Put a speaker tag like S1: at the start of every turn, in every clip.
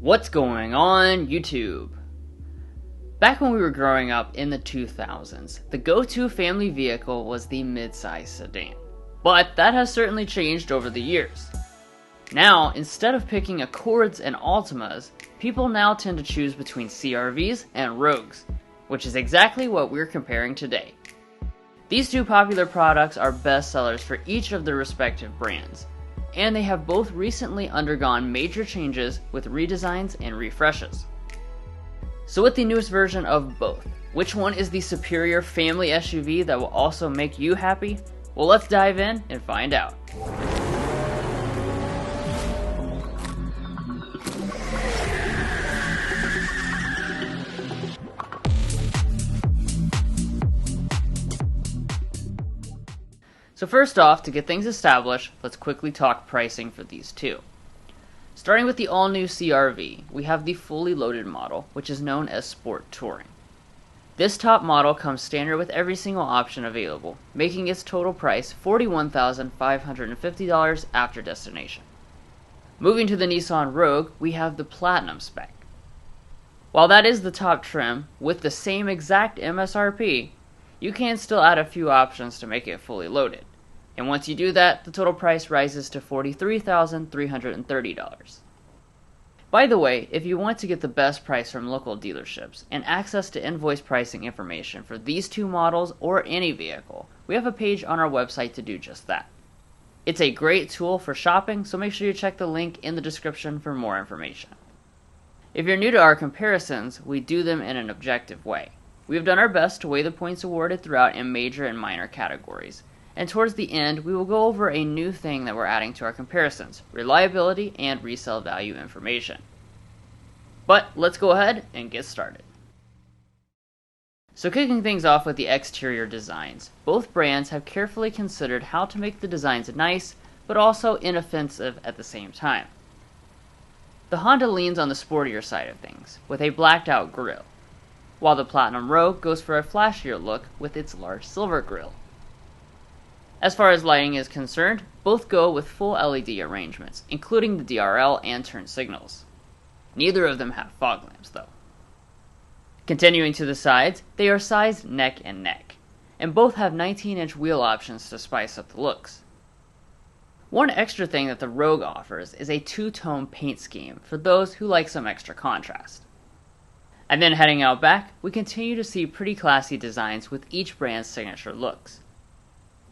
S1: What's going on, YouTube? Back when we were growing up in the 2000s, the go-to family vehicle was the midsize sedan. But that has certainly changed over the years. Now, instead of picking Accords and Altimas, people now tend to choose between CR-Vs and Rogues, which is exactly what we're comparing today. These two popular products are best sellers for each of their respective brands, and they have both recently undergone major changes with redesigns and refreshes. So with the newest version of both, which one is the superior family SUV that will also make you happy? Well, let's dive in and find out. So first off, to get things established, let's quickly talk pricing for these two. Starting with the all-new CR-V, we have the fully loaded model, which is known as Sport Touring. This top model comes standard with every single option available, making its total price $41,550 after destination. Moving to the Nissan Rogue, we have the Platinum spec. While that is the top trim, with the same exact MSRP, you can still add a few options to make it fully loaded. And once you do that, the total price rises to $43,330. By the way, if you want to get the best price from local dealerships and access to invoice pricing information for these two models or any vehicle, we have a page on our website to do just that. It's a great tool for shopping, so make sure you check the link in the description for more information. If you're new to our comparisons, we do them in an objective way. We have done our best to weigh the points awarded throughout in major and minor categories. And towards the end, we will go over a new thing that we're adding to our comparisons, reliability and resale value information. But let's go ahead and get started. So kicking things off with the exterior designs, both brands have carefully considered how to make the designs nice, but also inoffensive at the same time. The Honda leans on the sportier side of things, with a blacked out grille, while the Platinum Rogue goes for a flashier look with its large silver grille. As far as lighting is concerned, both go with full LED arrangements, including the DRL and turn signals. Neither of them have fog lamps, though. Continuing to the sides, they are sized neck and neck, and both have 19-inch wheel options to spice up the looks. One extra thing that the Rogue offers is a two-tone paint scheme for those who like some extra contrast. And then heading out back, we continue to see pretty classy designs with each brand's signature looks.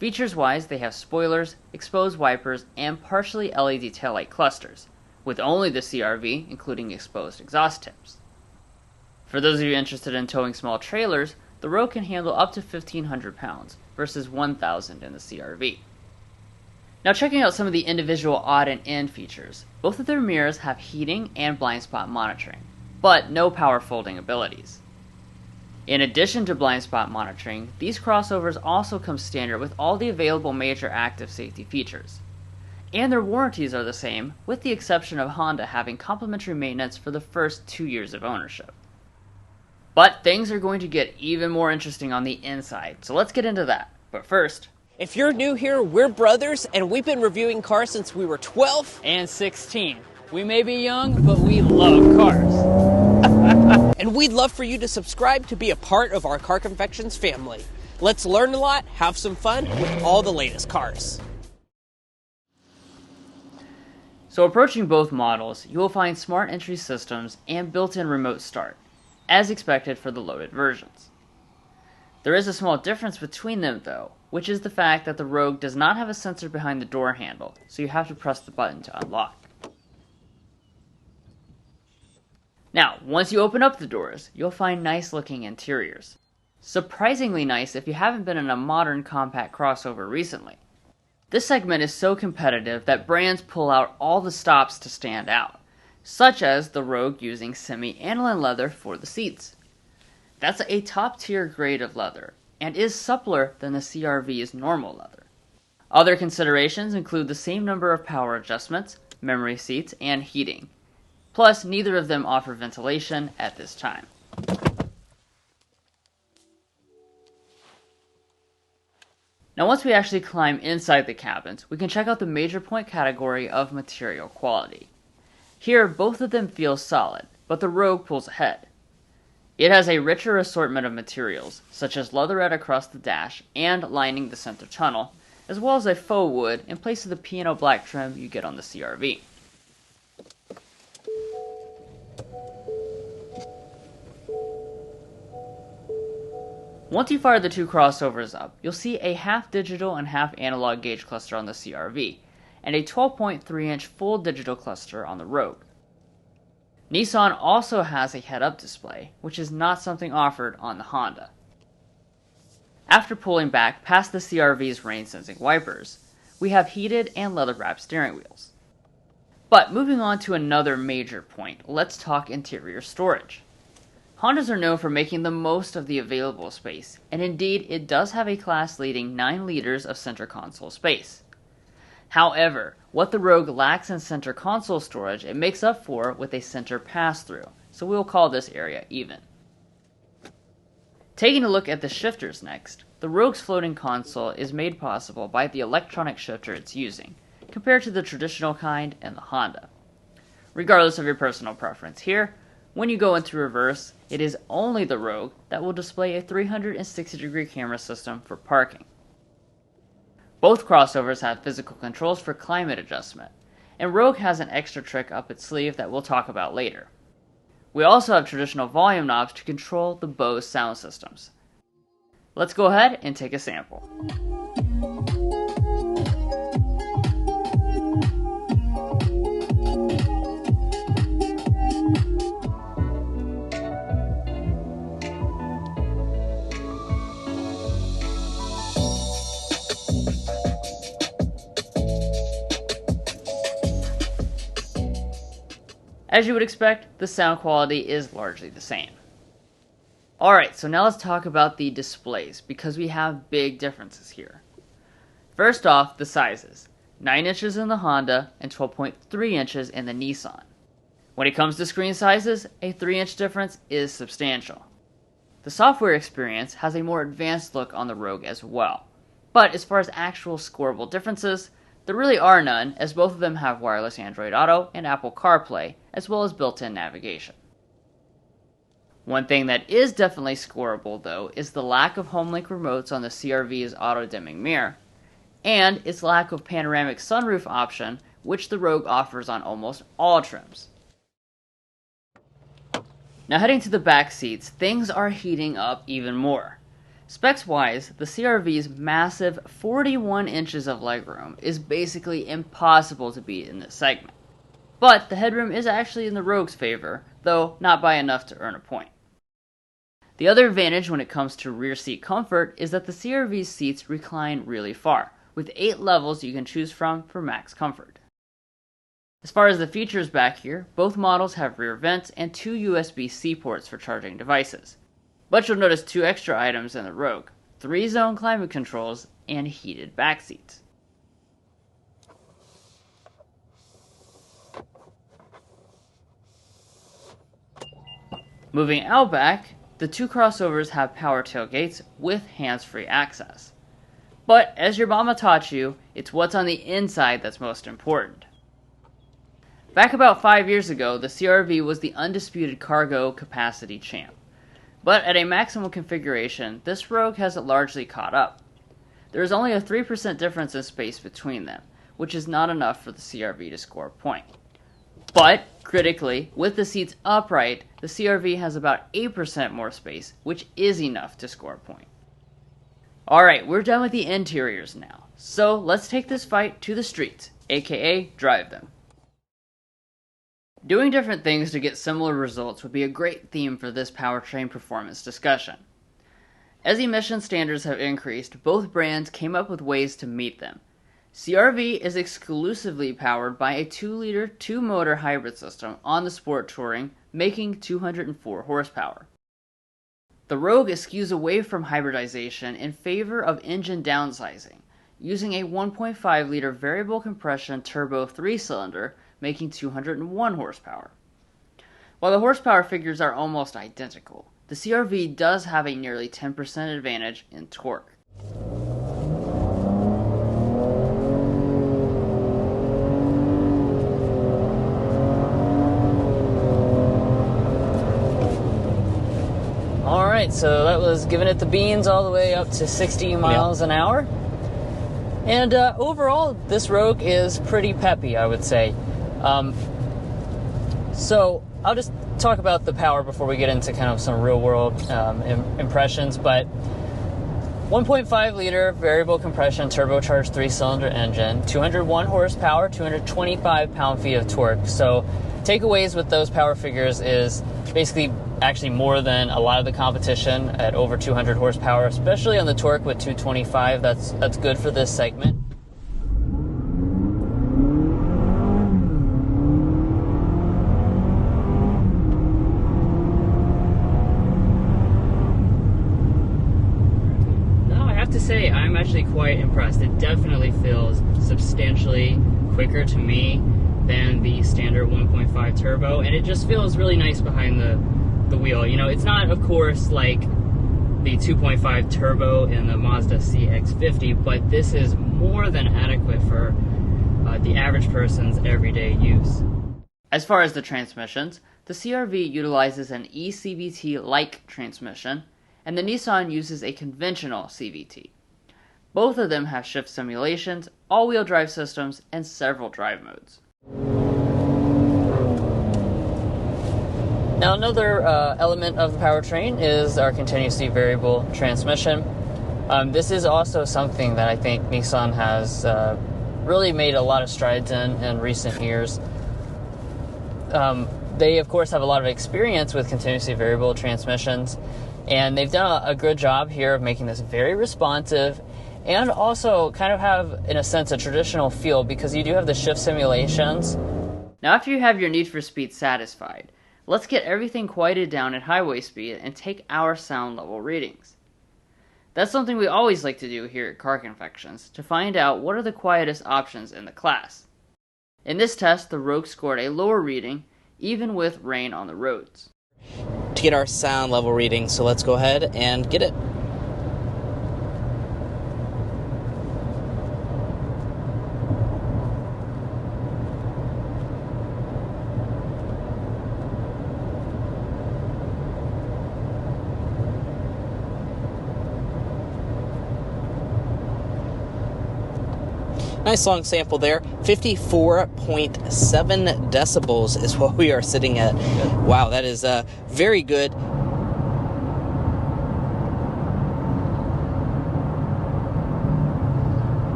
S1: Features-wise, they have spoilers, exposed wipers, and partially LED taillight clusters, with only the CR-V including exposed exhaust tips. For those of you interested in towing small trailers, the Rogue can handle up to 1,500 pounds versus 1,000 in the CR-V. Now checking out some of the individual odd and end features, both of their mirrors have heating and blind spot monitoring, but no power folding abilities. In addition to blind spot monitoring, these crossovers also come standard with all the available major active safety features. And their warranties are the same, with the exception of Honda having complimentary maintenance for the first 2 years of ownership. But things are going to get even more interesting on the inside, so let's get into that. But first,
S2: if you're new here, we're brothers, and we've been reviewing cars since we were 12
S1: and 16. We may be young, but we love cars.
S2: And we'd love for you to subscribe to be a part of our Car Confections family. Let's learn a lot, have some fun with all the latest cars.
S1: So approaching both models, you will find smart entry systems and built-in remote start, as expected for the loaded versions. There is a small difference between them though, which is the fact that the Rogue does not have a sensor behind the door handle, so you have to press the button to unlock. Now, once you open up the doors, you'll find nice looking interiors. Surprisingly nice if you haven't been in a modern compact crossover recently. This segment is so competitive that brands pull out all the stops to stand out, such as the Rogue using semi-aniline leather for the seats. That's a top tier grade of leather, and is suppler than the CR-V's normal leather. Other considerations include the same number of power adjustments, memory seats, and heating. Plus, neither of them offer ventilation at this time. Now once we actually climb inside the cabins, we can check out the major point category of material quality. Here, both of them feel solid, but the Rogue pulls ahead. It has a richer assortment of materials, such as leatherette across the dash and lining the center tunnel, as well as a faux wood in place of the piano black trim you get on the CR-V. Once you fire the two crossovers up, you'll see a half digital and half analog gauge cluster on the CR-V, and a 12.3-inch full digital cluster on the Rogue. Nissan also has a head-up display, which is not something offered on the Honda. After pulling back past the CR-V's rain-sensing wipers, we have heated and leather-wrapped steering wheels. But moving on to another major point, let's talk interior storage. Hondas are known for making the most of the available space, and indeed it does have a class-leading 9 liters of center console space. However, what the Rogue lacks in center console storage, it makes up for with a center pass-through, so we'll call this area even. Taking a look at the shifters next, the Rogue's floating console is made possible by the electronic shifter it's using, compared to the traditional kind in the Honda. Regardless of your personal preference here, when you go into reverse, it is only the Rogue that will display a 360-degree camera system for parking. Both crossovers have physical controls for climate adjustment, and Rogue has an extra trick up its sleeve that we'll talk about later. We also have traditional volume knobs to control the Bose sound systems. Let's go ahead and take a sample. As you would expect, the sound quality is largely the same. Alright, so now let's talk about the displays, because we have big differences here. First off, the sizes. 9 inches in the Honda and 12.3 inches in the Nissan. When it comes to screen sizes, a 3-inch difference is substantial. The software experience has a more advanced look on the Rogue as well. But as far as actual scoreable differences, there really are none, as both of them have wireless Android Auto and Apple CarPlay, as well as built-in navigation. One thing that is definitely scoreable, though, is the lack of HomeLink remotes on the CR-V's auto-dimming mirror, and its lack of panoramic sunroof option, which the Rogue offers on almost all trims. Now heading to the back seats, things are heating up even more. Specs-wise, the CR-V's massive 41 inches of legroom is basically impossible to beat in this segment. But the headroom is actually in the Rogue's favor, though not by enough to earn a point. The other advantage when it comes to rear seat comfort is that the CR-V's seats recline really far, with 8 levels you can choose from for max comfort. As far as the features back here, both models have rear vents and 2 USB-C ports for charging devices. But you'll notice 2 extra items in the Rogue: 3-zone climate controls and heated back seats. Moving out back, the 2 crossovers have power tailgates with hands-free access. But as your mama taught you, it's what's on the inside that's most important. Back about 5 years ago, the CR-V was the undisputed cargo capacity champ. But at a maximum configuration, this Rogue has largely caught up. There is only a 3% difference in space between them, which is not enough for the CR-V to score a point. But, critically, with the seats upright, the CR-V has about 8% more space, which is enough to score a point. Alright, we're done with the interiors now, so let's take this fight to the streets, aka drive them. Doing different things to get similar results would be a great theme for this powertrain performance discussion. As emission standards have increased, both brands came up with ways to meet them. CR-V is exclusively powered by a 2-liter 2-motor hybrid system on the Sport Touring, making 204 horsepower. The Rogue skews away from hybridization in favor of engine downsizing, using a 1.5-liter variable compression turbo 3-cylinder, making 201 horsepower. While the horsepower figures are almost identical, the CR-V does have a nearly 10% advantage in torque. Alright, so that was giving it the beans all the way up to 60 miles an hour. And overall, this Rogue is pretty peppy, I would say. So I'll just talk about the power before we get into kind of some real-world impressions. But 1.5 liter variable compression turbocharged 3-cylinder engine, 201 horsepower, 225 pound-feet of torque. So takeaways with those power figures is basically actually more than a lot of the competition at over 200 horsepower, especially on the torque with 225. That's good for this segment. Now I have to say I'm actually quite impressed. It definitely feels substantially quicker to me than the standard 1.5 turbo, and it just feels really nice behind the wheel. You know, it's not, of course, like the 2.5 turbo in the Mazda CX-50, but this is more than adequate for the average person's everyday use. As far as the transmissions, the CR-V utilizes an eCVT-like transmission, and the Nissan uses a conventional CVT. Both of them have shift simulations, all-wheel drive systems, and several drive modes. Now another element of the powertrain is our continuously variable transmission. This is also something that I think Nissan has really made a lot of strides in recent years. They of course have a lot of experience with continuously variable transmissions, and they've done a good job here of making this very responsive and also kind of have, in a sense, a traditional feel because you do have the shift simulations. Now after you have your need for speed satisfied, let's get everything quieted down at highway speed and take our sound level readings. That's something we always like to do here at Car Confections, to find out what are the quietest options in the class. In this test, the Rogue scored a lower reading, even with rain on the roads.
S2: To get our sound level reading, so let's go ahead and get it. Nice long sample there. 54.7 decibels is what we are sitting at. Wow, that is very good.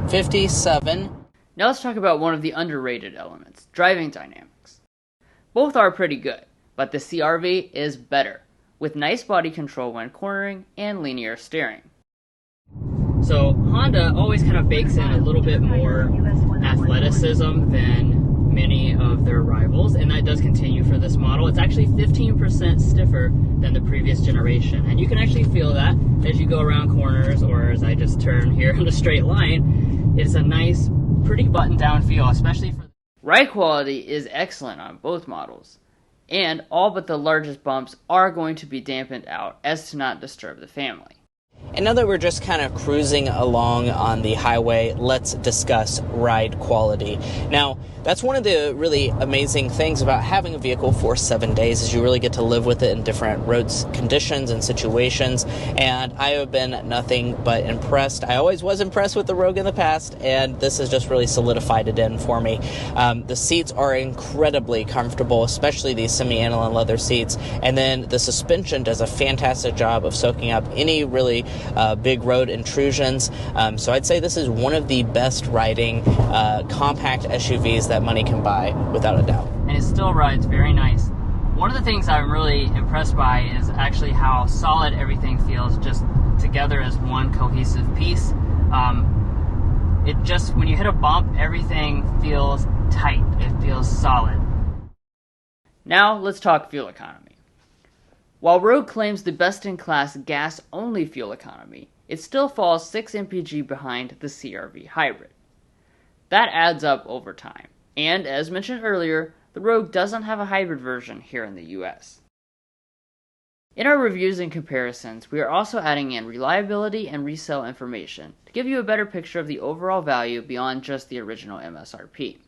S2: $57.
S1: Now let's talk about one of the underrated elements, driving dynamics. Both are pretty good, but the CR-V is better, with nice body control when cornering and linear steering. So Honda always kind of bakes in a little bit more athleticism than many of their rivals, and that does continue for this model. It's actually 15% stiffer than the previous generation, and you can actually feel that as you go around corners, or as I just turn here on a straight line. It's a nice, pretty buttoned down feel, especially for... Ride quality is excellent on both models, and all but the largest bumps are going to be dampened out as to not disturb the family.
S2: And now that we're just kind of cruising along on the highway, let's discuss ride quality. Now, that's one of the really amazing things about having a vehicle for 7 days is you really get to live with it in different road conditions and situations. And I have been nothing but impressed. I always was impressed with the Rogue in the past, and this has just really solidified it in for me. The seats are incredibly comfortable, especially these semi-aniline leather seats. And then the suspension does a fantastic job of soaking up any really big road intrusions. So I'd say this is one of the best riding compact SUVs that money can buy, without a doubt.
S1: And it still rides very nice. One of the things I'm really impressed by is actually how solid everything feels just together as one cohesive piece. It just, when you hit a bump, everything feels tight. It feels solid. Now let's talk fuel economy. While Rogue claims the best-in-class gas-only fuel economy, it still falls 6 mpg behind the CR-V hybrid. That adds up over time, and as mentioned earlier, the Rogue doesn't have a hybrid version here in the US. In our reviews and comparisons, we are also adding in reliability and resale information to give you a better picture of the overall value beyond just the original MSRP.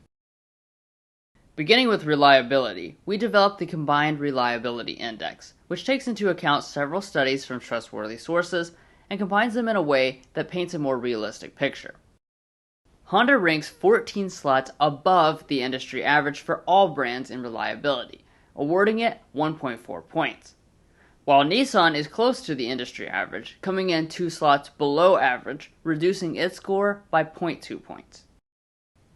S1: Beginning with reliability, we developed the Combined Reliability Index, which takes into account several studies from trustworthy sources and combines them in a way that paints a more realistic picture. Honda ranks 14 slots above the industry average for all brands in reliability, awarding it 1.4 points, while Nissan is close to the industry average, coming in 2 slots below average, reducing its score by 0.2 points.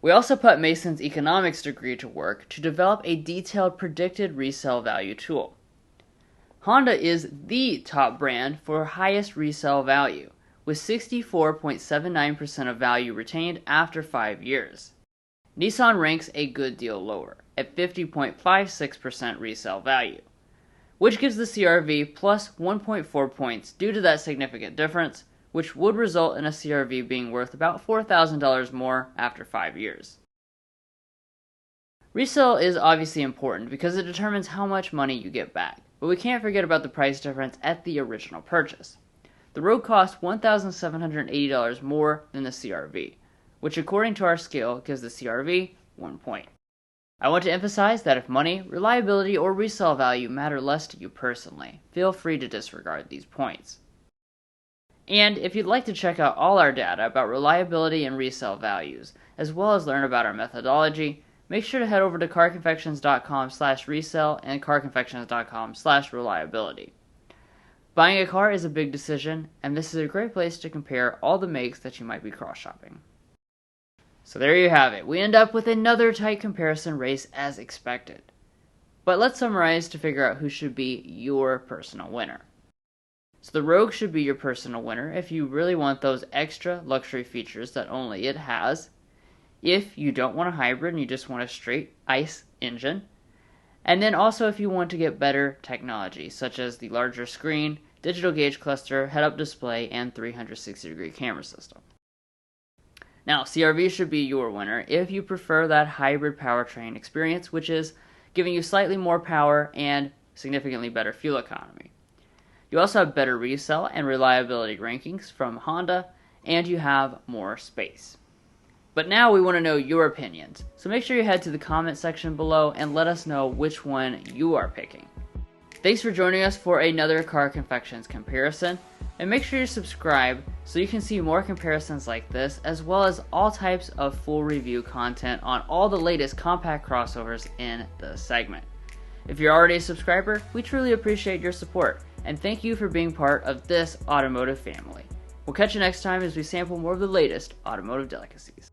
S1: We also put Mason's economics degree to work to develop a detailed predicted resale value tool. Honda is the top brand for highest resale value, with 64.79% of value retained after 5 years. Nissan ranks a good deal lower, at 50.56% resale value, which gives the CRV plus 1.4 points due to that significant difference, which would result in a CRV being worth about $4,000 more after 5 years. Resale is obviously important because it determines how much money you get back, but we can't forget about the price difference at the original purchase. The Rogue cost $1,780 more than the CRV, which according to our scale gives the CRV 1 point. I want to emphasize that if money, reliability, or resale value matter less to you personally, feel free to disregard these points. And if you'd like to check out all our data about reliability and resale values, as well as learn about our methodology, make sure to head over to carconfections.com/resale and carconfections.com/reliability. Buying a car is a big decision, and this is a great place to compare all the makes that you might be cross-shopping. So there you have it. We end up with another tight comparison race as expected. But let's summarize to figure out who should be your personal winner. So the Rogue should be your personal winner if you really want those extra luxury features that only it has, if you don't want a hybrid and you just want a straight ICE engine, and then also if you want to get better technology, such as the larger screen, digital gauge cluster, head-up display, and 360-degree camera system. Now, CRV should be your winner if you prefer that hybrid powertrain experience, which is giving you slightly more power and significantly better fuel economy. You also have better resale and reliability rankings from Honda, and you have more space. But now we want to know your opinions, so make sure you head to the comment section below and let us know which one you are picking. Thanks for joining us for another Car Confections comparison, and make sure you subscribe so you can see more comparisons like this, as well as all types of full review content on all the latest compact crossovers in the segment. If you're already a subscriber, we truly appreciate your support, and thank you for being part of this automotive family. We'll catch you next time as we sample more of the latest automotive delicacies.